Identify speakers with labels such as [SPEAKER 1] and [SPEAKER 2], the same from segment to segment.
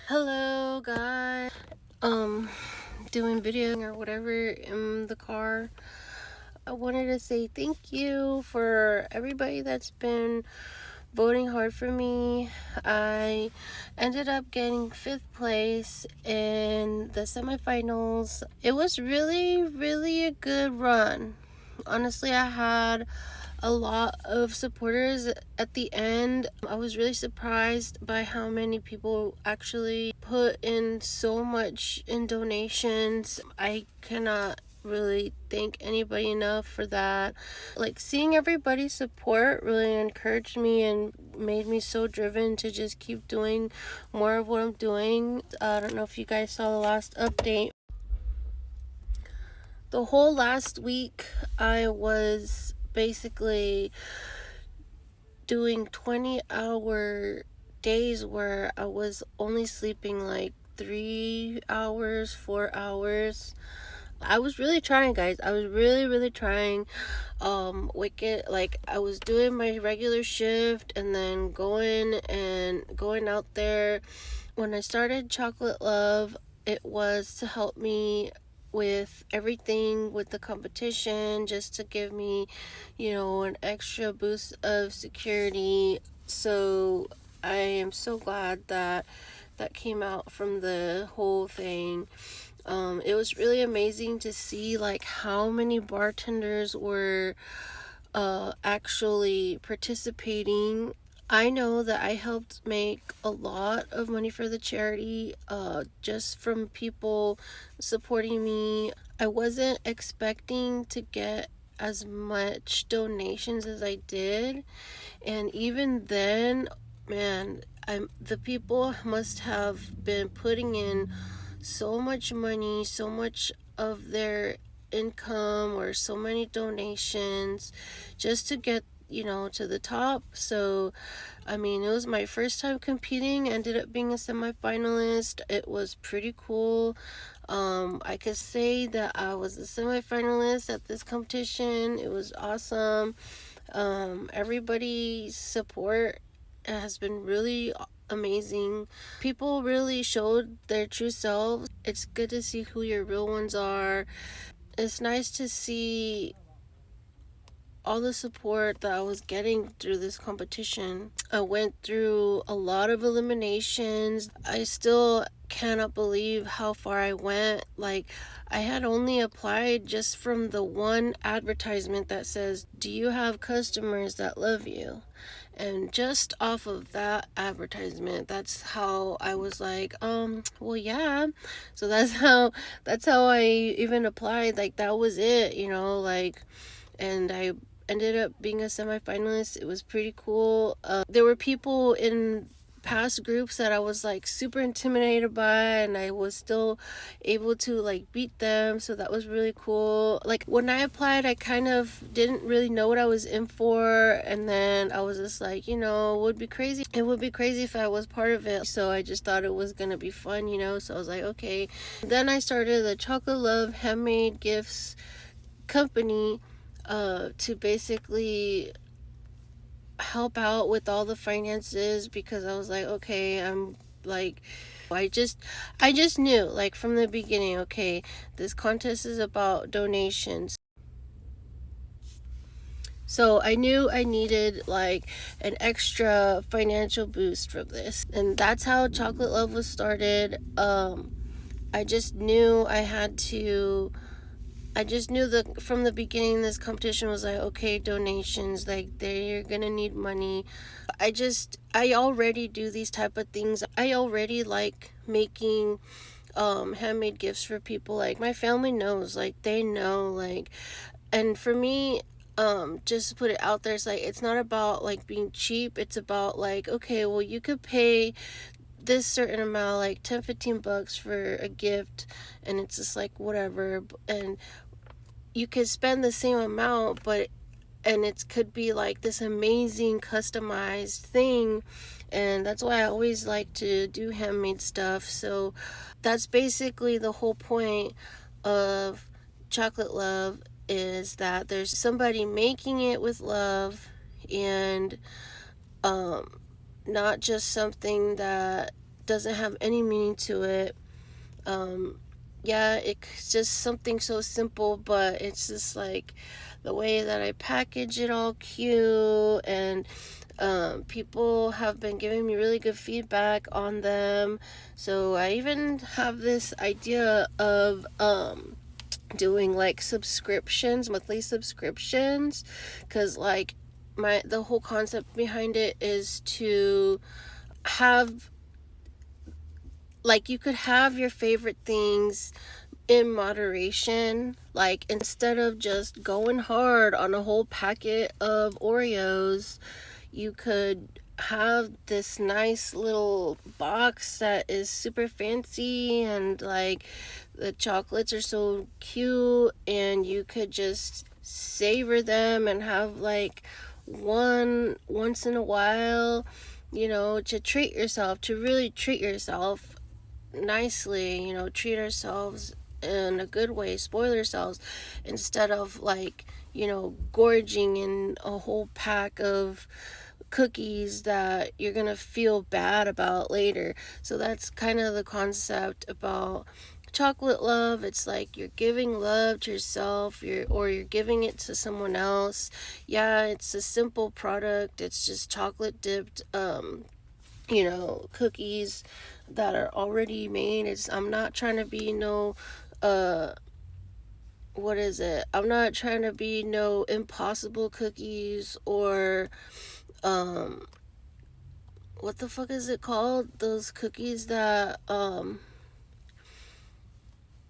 [SPEAKER 1] Hello guys. Doing video or whatever in the car. I wanted to say thank you for everybody that's been voting hard for me. I ended up getting 5th place in the semifinals. It was really a good run. Honestly, I had a lot of supporters at the end. I was really surprised by how many people actually put in so much in donations. I cannot really thank anybody enough for that. Like, seeing everybody's support really encouraged me and made me so driven to just keep doing more of what I'm doing. I don't know if you guys saw the last update. The whole last week I was basically doing 20-hour days where I was only sleeping like 3 hours, 4 hours. I was really trying, guys. I was really trying. Wicked, like, I was doing my regular shift and then going out there. When I started ChocolateLove, it was to help me with everything with the competition, just to give me, an extra boost of security. So I am so glad that came out from the whole thing. It was really amazing to see like how many bartenders were actually participating. I know that I helped make a lot of money for the charity just from people supporting me. I wasn't expecting to get as much donations as I did, and even then, man, the people must have been putting in so much money, so much of their income, or so many donations just to get to the top. So I mean, it was my first time competing. Ended up being a semifinalist. It was pretty cool. I could say that I was a semifinalist at this competition. It was awesome. Everybody's support has been really amazing. People really showed their true selves. It's good to see who your real ones are. It's nice to see all the support that I was getting through this competition. I went through a lot of eliminations. I still cannot believe how far I went. Like, I had only applied just from the one advertisement that says, "Do you have customers that love you?" And just off of that advertisement, that's how I was like, well, yeah. So that's how I even applied. Like, that was it, like, and I ended up being a semifinalist. It was pretty cool. There were people in past groups that I was like super intimidated by, and I was still able to like beat them, so that was really cool. Like, when I applied, I kind of didn't really know what I was in for, and then I was just like, it would be crazy if I was part of it. So I just thought it was gonna be fun, so I was like, okay. Then I started the ChocolateLove handmade gifts company to basically help out with all the finances, because I was like, okay, I'm like, I just knew, like, from the beginning, okay, this contest is about donations. So I knew I needed like an extra financial boost from this, and that's how ChocolateLove was started. I just knew that from the beginning, this competition was like, okay, donations, like, they're gonna need money. I already do these type of things. I already like making handmade gifts for people. Like, my family knows, like, they know, like, and for me, just to put it out there, it's like, it's not about like being cheap. It's about like, okay, well, you could pay this certain amount, like 10-15 bucks for a gift, and it's just like whatever, and you could spend the same amount, and it could be like this amazing customized thing. And that's why I always like to do handmade stuff. So that's basically the whole point of ChocolateLove, is that there's somebody making it with love, and not just something that doesn't have any meaning to it. Yeah, it's just something so simple, but it's just like the way that I package it all cute, and people have been giving me really good feedback on them. So I even have this idea of doing like subscriptions, monthly subscriptions, because like the whole concept behind it is to have, like, you could have your favorite things in moderation. Like, instead of just going hard on a whole packet of Oreos, you could have this nice little box that is super fancy, and like the chocolates are so cute, and you could just savor them and have like one once in a while, to treat yourself, to really treat yourself nicely, treat ourselves in a good way, spoil ourselves, instead of like, gorging in a whole pack of cookies that you're gonna feel bad about later. So that's kind of the concept about chocolate love. It's like you're giving love to yourself, you're giving it to someone else. Yeah, it's a simple product. It's just chocolate dipped cookies that are already made. I'm not trying to be no what is it? I'm not trying to be no impossible cookies, or what the fuck is it called? Those cookies that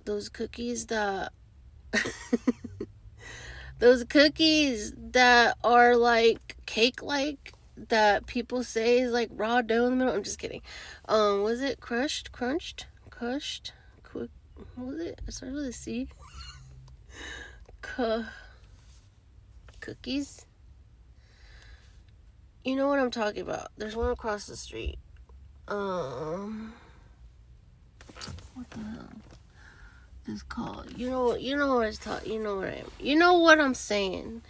[SPEAKER 1] those cookies that those cookies that are like cake like, that people say is like raw dough in the middle. I'm just kidding. Was it crushed? Quick, what was it? It started with a C. Cookies. You know what I'm talking about. There's one across the street. What the hell is called? You know what it's talking. You know what I'm saying.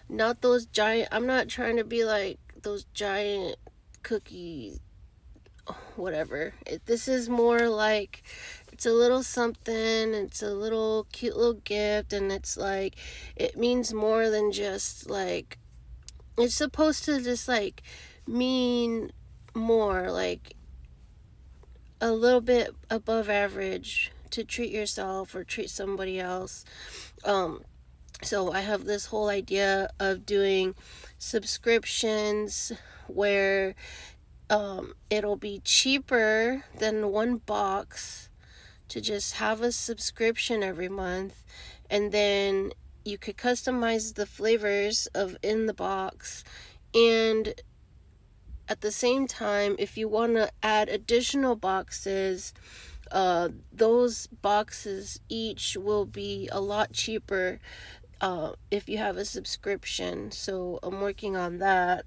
[SPEAKER 1] Not those giant. I'm not trying to be like those giant cookies. Whatever. This is more like, it's a little something. It's a little cute little gift, and it's like, it means more than just like, it's supposed to just like mean more, like a little bit above average, to treat yourself or treat somebody else. So I have this whole idea of doing subscriptions where it'll be cheaper than one box to just have a subscription every month, and then you could customize the flavors of in the box, and at the same time, if you want to add additional boxes, those boxes each will be a lot cheaper if you have a subscription. So I'm working on that.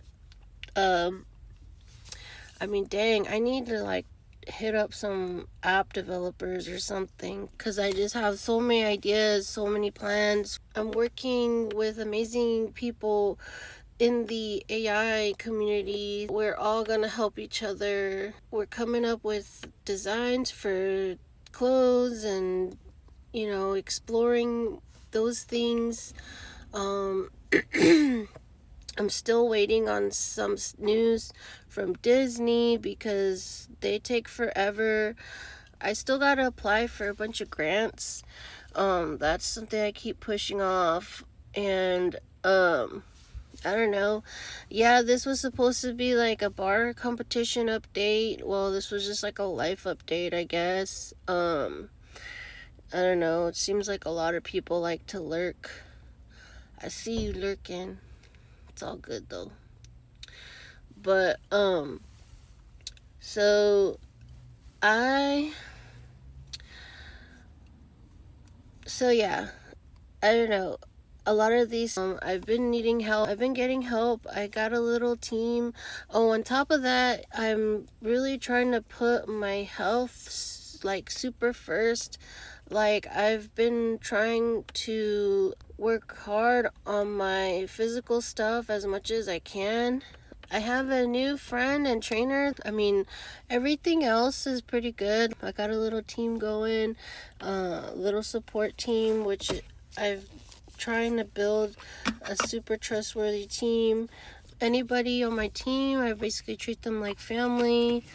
[SPEAKER 1] I mean, dang, I need to like hit up some app developers or something, because I just have so many ideas, so many plans. I'm working with amazing people in the AI community. We're all gonna help each other. We're coming up with designs for clothes, and exploring those things. I'm still waiting on some news from Disney because they take forever. I still gotta apply for a bunch of grants. That's something I keep pushing off. And I don't know. Yeah, this was supposed to be like a bar competition update. Well, this was just like a life update, I guess. I don't know. It seems like a lot of people like to lurk. I see you lurking. It's all good though. But so yeah, I don't know. A lot of these, I've been needing help. I've been getting help. I got a little team. Oh, on top of that, I'm really trying to put my health like super first. Like, I've been trying to work hard on my physical stuff as much as I can. I have a new friend and trainer. I mean, everything else is pretty good. I got a little team going, little support team, which I've trying to build a super trustworthy team. Anybody on my team, I basically treat them like family.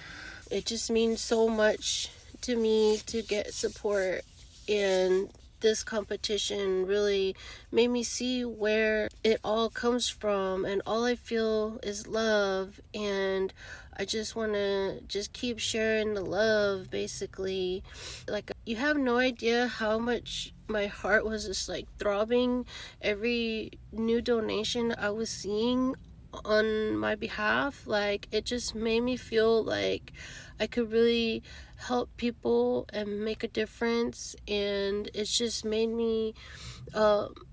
[SPEAKER 1] It just means so much to me to get support, and this competition really made me see where it all comes from, and all I feel is love, and I just want to just keep sharing the love, basically. Like, you have no idea how much my heart was just like throbbing every new donation I was seeing on my behalf. Like, it just made me feel like I could really help people and make a difference, and it's just made me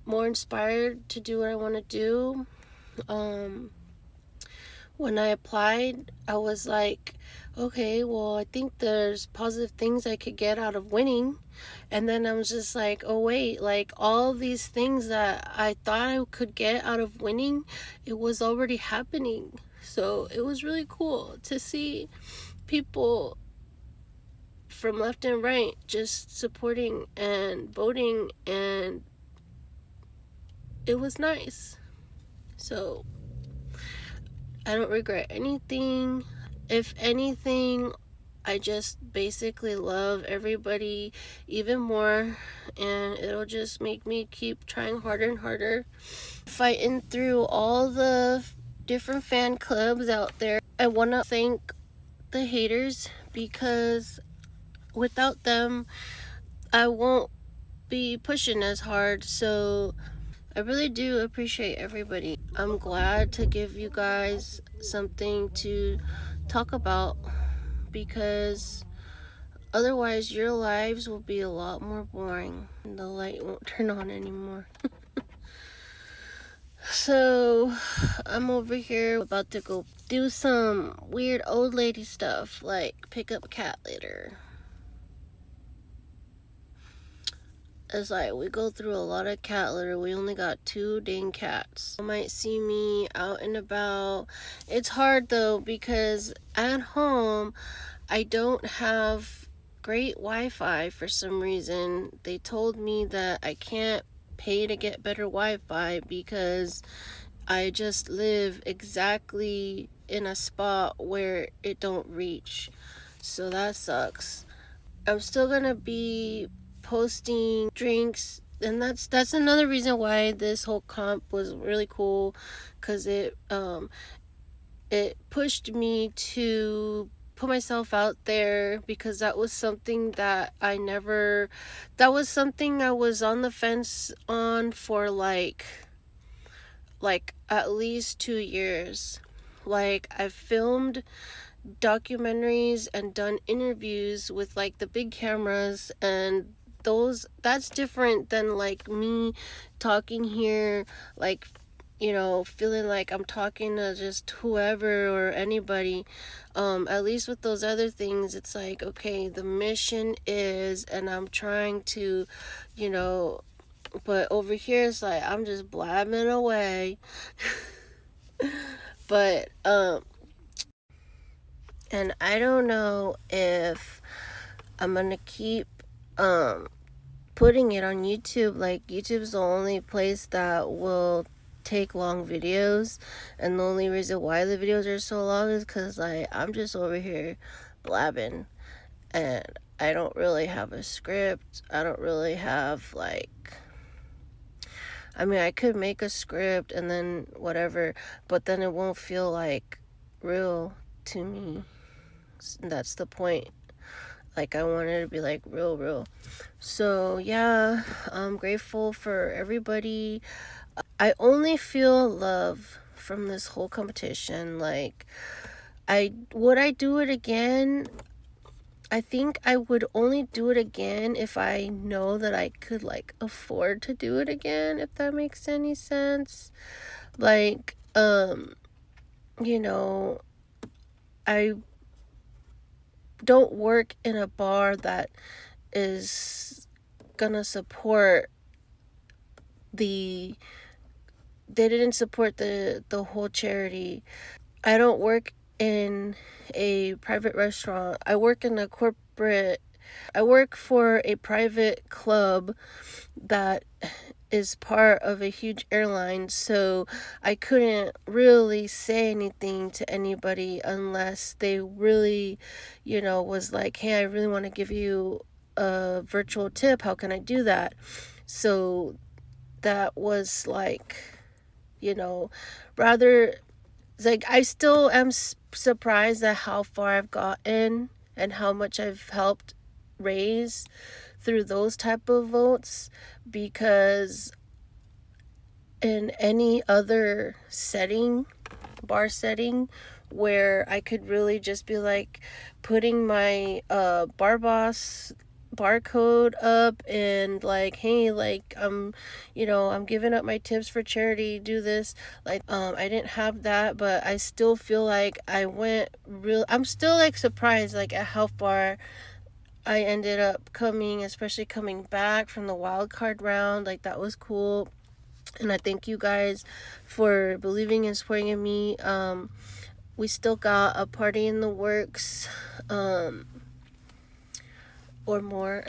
[SPEAKER 1] more inspired to do what I want to do. When I applied, I was like, okay, well, I think there's positive things I could get out of winning. And then I was just like, oh, wait, like all these things that I thought I could get out of winning, it was already happening. So it was really cool to see people from left and right just supporting and voting, and it was nice. So I don't regret anything. If anything, I just basically love everybody even more, and it'll just make me keep trying harder and harder, fighting through all the different fan clubs out there. I want to thank the haters, because without them, I won't be pushing as hard. So I really do appreciate everybody. I'm glad to give you guys something to talk about, because otherwise your lives will be a lot more boring and the light won't turn on anymore. So I'm over here about to go do some weird old lady stuff, like pick up cat litter. It's like we go through a lot of cat litter. We only got 2 dang cats. You might see me out and about. It's hard though, because at home I don't have great Wi-Fi for some reason. They told me that I can't pay to get better Wi-Fi because I just live exactly in a spot where it don't reach. So that sucks. I'm still gonna be posting drinks, and that's another reason why this whole comp was really cool, because it pushed me to put myself out there, because that was something that I was on the fence on for like at least 2 years. Like, I've filmed documentaries and done interviews with like the big cameras, and that's different than like me talking here, like, feeling like I'm talking to just whoever or anybody. At least with those other things, it's like, okay, the mission is, and I'm trying to, you know but over here it's like I'm just blabbing away. But and I don't know if I'm gonna keep putting it on YouTube. Like, YouTube's the only place that will take long videos, and the only reason why the videos are so long is because like I'm just over here blabbing, and I don't really have a script. I don't really have like, I mean, I could make a script and then whatever, but then it won't feel like real to me. That's the point. Like, I want it to be like real. So yeah, I'm grateful for everybody. I only feel love from this whole competition. Like, would I do it again? I think I would only do it again if I know that I could like afford to do it again, if that makes any sense. Like, I don't work in a bar that is gonna support they didn't support the whole charity. I don't work in a private restaurant. I work in a corporate, I work for a private club that is part of a huge airline, so I couldn't really say anything to anybody unless they really, was like, hey, I really want to give you a virtual tip. How can I do that? So that was like, you know, rather, like, I still am surprised at how far I've gotten and how much I've helped raise through those type of votes, because in any other setting, bar setting, where I could really just be like putting my bar boss barcode up and like, hey, like, I'm giving up my tips for charity, do this, like, I didn't have that, but I still feel like I'm still like surprised like at how far I ended up coming, especially coming back from the wild card round. Like, that was cool. And I thank you guys for believing and supporting in me. We still got a party in the works, or more.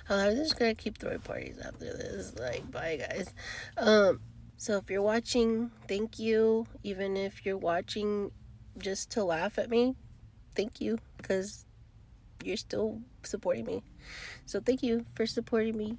[SPEAKER 1] I'm just gonna keep throwing parties after this. Like, bye guys. So if you're watching, thank you. Even if you're watching just to laugh at me, thank you, because you're still supporting me. So thank you for supporting me.